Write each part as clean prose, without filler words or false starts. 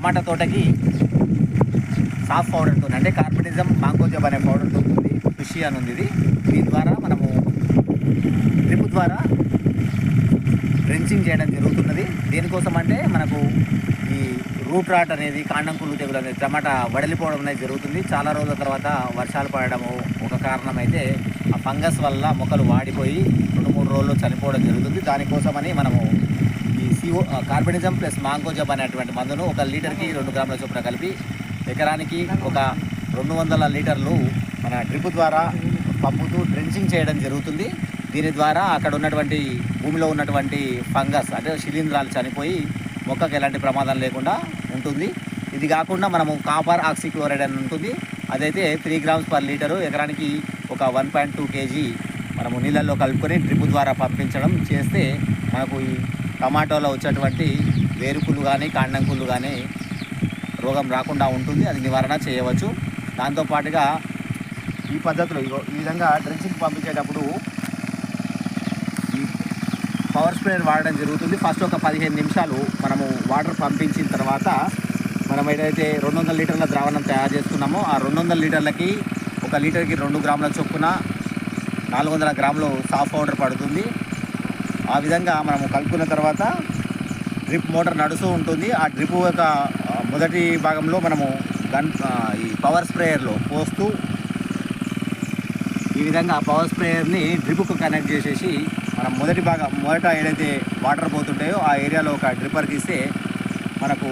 టమాటా తోటకి సాఫ్ పౌడర్ ఉంటుంది, అంటే కార్బనిజం మాంకోజబ్ అనే పౌడర్ దొరుకుతుంది. ఖుషి అని ఉంది ఇది. దీని ద్వారా మనము డ్రిప్ ద్వారా డ్రెంచింగ్ చేయడం జరుగుతున్నది. దేనికోసం అంటే మనకు ఈ రూట్ రాట్ అనేది, కాండం కుళ్ళు తెగులు అనేది, టమాటా వడలిపోవడం అనేది జరుగుతుంది. చాలా రోజుల తర్వాత వర్షాలు పడడము ఒక కారణం అయితే, ఆ ఫంగస్ వల్ల మొక్కలు వాడిపోయి 2-3 రోజుల్లో చనిపోవడం జరుగుతుంది. దానికోసమని మనము ఈ కార్బనిజం ప్లస్ మాంకోజబ్ అనేటువంటి మందును 1 లీటర్కి 2 గ్రాముల చొప్పున కలిపి ఎకరానికి ఒక 200 లీటర్లు మన డ్రిప్ ద్వారా పంపుతూ డ్రెంచింగ్ చేయడం జరుగుతుంది. దీని ద్వారా అక్కడ ఉన్నటువంటి భూమిలో ఉన్నటువంటి ఫంగస్ అంటే శిలీంధ్రాలు చనిపోయి మొక్కకు ఎలాంటి ప్రమాదం లేకుండా ఉంటుంది. ఇది కాకుండా మనము కాపర్ ఆక్సిక్లోరైడ్ అని ఉంటుంది, అదైతే 3 గ్రామ్స్ పర్ లీటరు ఎకరానికి ఒక 1.2 kg మనము నీళ్ళల్లో కలుపుకొని డ్రిప్ ద్వారా పంపించడం చేస్తే మనకు ఈ టమాటోలో వచ్చేటువంటి వేరుకుళ్ళు కానీ కాండంకుళ్ళు కానీ రోగం రాకుండా ఉంటుంది. అది నివారణ చేయవచ్చు. దాంతోపాటుగా ఈ పద్ధతిలో ఈ విధంగా డ్రెంచింగ్ పంపించేటప్పుడు ఈ పవర్ స్ప్రేయర్ వాడడం జరుగుతుంది. ఫస్ట్ ఒక 15 నిమిషాలు మనము వాటర్ పంపించిన తర్వాత మనం ఏదైతే 200 లీటర్ల ద్రావణం తయారు చేసుకున్నామో ఆ 200 లీటర్లకి 1 లీటర్కి 2 గ్రాముల చొప్పున 400 గ్రాములు సాఫ్ పౌడర్ పడుతుంది. ఆ విధంగా మనము కలుపుకున్న తర్వాత డ్రిప్ మోటార్ నడుస్తూ ఉంటుంది. ఆ డ్రిప్ యొక్క మొదటి భాగంలో మనము ఈ పవర్ స్ప్రేయర్లో పోస్తూ ఈ విధంగా పవర్ స్ప్రేయర్ని డ్రిప్కు కనెక్ట్ చేసేసి మనం మొదట ఏదైతే వాటర్ పోతుంటాయో ఆ ఏరియాలో ఒక డ్రిప్పర్కి ఇస్తే మనకు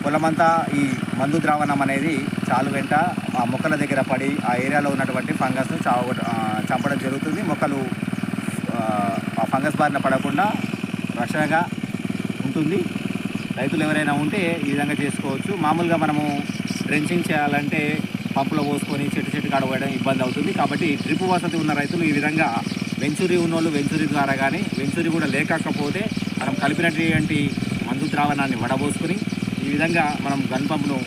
పొలమంతా ఈ మందు ద్రావణం అనేది చాలు వెంట ఆ మొక్కల దగ్గర పడి ఆ ఏరియాలో ఉన్నటువంటి ఫంగస్ను చంపడం జరుగుతుంది. మొక్కలు ఆ ఫంగస్ బారిన పడకుండా రక్షణగా ఉంటుంది. రైతులు ఎవరైనా ఉంటే ఈ విధంగా చేసుకోవచ్చు. మామూలుగా మనము డ్రెంచింగ్ చేయాలంటే పంపులో పోసుకొని చెట్టు కాడ పోయడం ఇబ్బంది అవుతుంది. కాబట్టి డ్రిప్ వసతి ఉన్న రైతులు ఈ విధంగా వెంచురీ ఉన్నోళ్ళు వెంచురీ ద్వారా కానీ, వెంచురీ కూడా లేకపోతే మనం కలిపినటువంటి మందు ద్రావణాన్ని వడబోసుకొని ఈ విధంగా మనం గన్ పంపును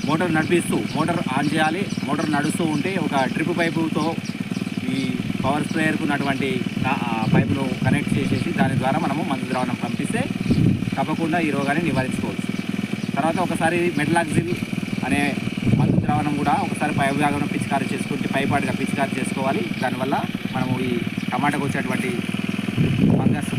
మోటార్ నడిపిస్తూ మోటార్ ఆన్ చేయాలి. మోటార్ నడుస్తూ ఉంటే ఒక డ్రిప్ పైపుతో ఈ పవర్ స్ప్రేయర్కు ఉన్నటువంటి పైపును కనెక్ట్ చేసేసి దాని ద్వారా మనము మందు ద్రావణం పంపిస్తే తప్పకుండా ఈ రోగాన్ని నివారించుకోవచ్చు. తర్వాత ఒకసారి మెటలాక్సిల్ అనే మందు ద్రావణం కూడా ఒకసారి పై భాగంలో పిచికారీ చేసుకుంటే పైపాటిగా పిచికారీ చేసుకోవాలి. దానివల్ల మనము ఈ టమాటాకు వచ్చేటువంటి ఫంగస్